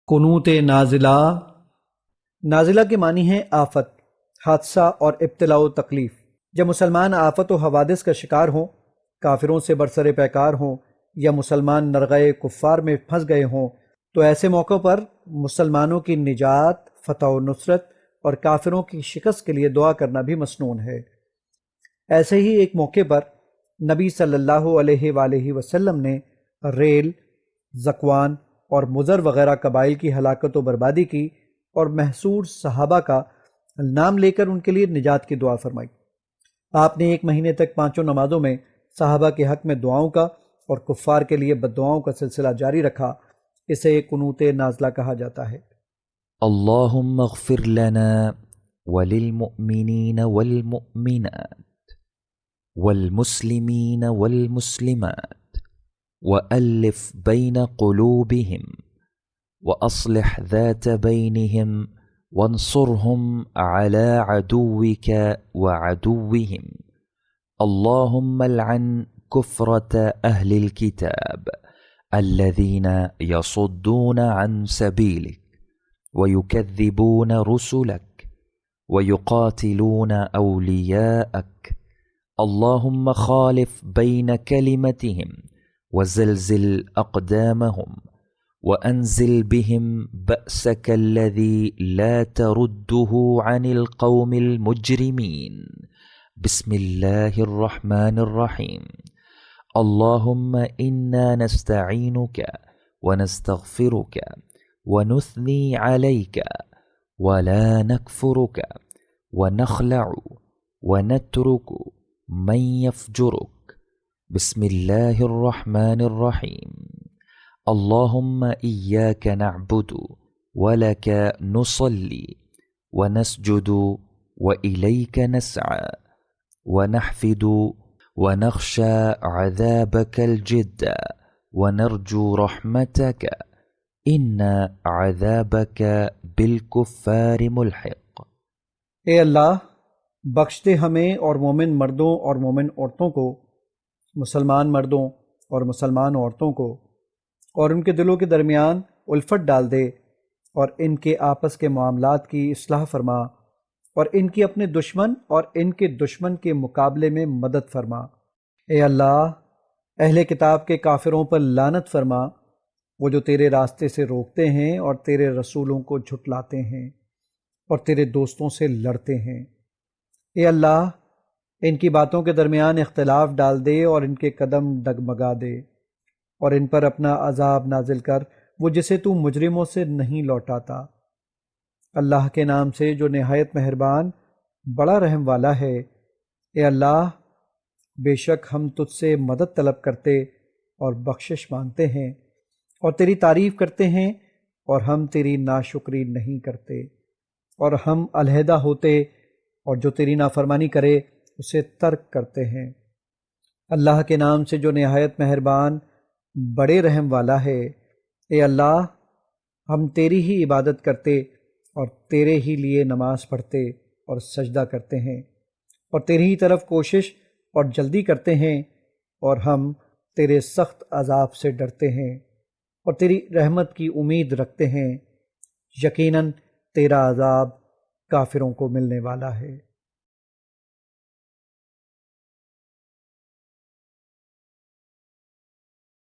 قنوت نازلہ۔ نازلہ کے معنی ہیں آفت، حادثہ اور ابتلا و تکلیف۔ جب مسلمان آفت و حوادث کا شکار ہوں، کافروں سے برسر پیکار ہوں یا مسلمان نرغۂ کفار میں پھنس گئے ہوں، تو ایسے موقعوں پر مسلمانوں کی نجات، فتح و نصرت اور کافروں کی شکست کے لیے دعا کرنا بھی مسنون ہے۔ ایسے ہی ایک موقع پر نبی صلی اللہ علیہ وآلہ وسلم نے ریل، ذکوان اور مضر وغیرہ قبائل کی ہلاکت و بربادی کی اور محصور صحابہ کا نام لے کر ان کے لیے نجات کی دعا فرمائی۔ آپ نے 1 مہینے تک 5 نمازوں میں صحابہ کے حق میں دعاؤں کا اور کفار کے لیے بددعاؤں کا سلسلہ جاری رکھا۔ اسے قنوت نازلہ کہا جاتا ہے۔ اللہم اغفر لنا وللمؤمنین والمؤمنات والمسلمین والمسلمات وألف بین قلوبهم وأصلح ذات بینهم وانصرهم على عدوك وعدوهم اللهم العن كفرة أهل الكتاب الذين يصدون عن سبيلك ويكذبون رسلك ويقاتلون أولياءك اللهم خالف بين كلمتهم وزلزل أقدامهم وأنزل بهم بأسك الذي لا ترده عن القوم المجرمين بسم الله الرحمن الرحيم اللهم إنا نستعينك ونستغفرك ونثني عليك ولا نكفرك ونخلع ونترك من يفجرك بسم الله الرحمن الرحيم اللهم إياك نعبد ولك نصلي ونسجد وإليك نسعى ونحفد ونخشى عذابك الجد ونرجو رحمتك ان عذابك بالكفار ملحق۔ اے اللہ، بخش دے ہمیں اور مومن مردوں اور مومن عورتوں کو، مسلمان مردوں اور مسلمان عورتوں کو، اور ان کے دلوں کے درمیان الفت ڈال دے، اور ان کے آپس کے معاملات کی اصلاح فرما، اور ان کی اپنے دشمن اور ان کے دشمن کے مقابلے میں مدد فرما۔ اے اللہ، اہل کتاب کے کافروں پر لعنت فرما، وہ جو تیرے راستے سے روکتے ہیں اور تیرے رسولوں کو جھٹلاتے ہیں اور تیرے دوستوں سے لڑتے ہیں۔ اے اللہ، ان کی باتوں کے درمیان اختلاف ڈال دے اور ان کے قدم ڈگمگا دے، اور ان پر اپنا عذاب نازل کر، وہ جسے تو مجرموں سے نہیں لوٹاتا۔ اللہ کے نام سے جو نہایت مہربان، بڑا رحم والا ہے۔ اے اللہ، بے شک ہم تجھ سے مدد طلب کرتے اور بخشش مانگتے ہیں اور تیری تعریف کرتے ہیں، اور ہم تیری ناشکری نہیں کرتے، اور ہم علیحدہ ہوتے اور جو تیری نافرمانی کرے اسے ترک کرتے ہیں۔ اللہ کے نام سے جو نہایت مہربان، بڑے رحم والا ہے۔ اے اللہ، ہم تیری ہی عبادت کرتے اور تیرے ہی لیے نماز پڑھتے اور سجدہ کرتے ہیں، اور تیری ہی طرف کوشش اور جلدی کرتے ہیں، اور ہم تیرے سخت عذاب سے ڈرتے ہیں اور تیری رحمت کی امید رکھتے ہیں۔ یقیناً تیرا عذاب کافروں کو ملنے والا ہے۔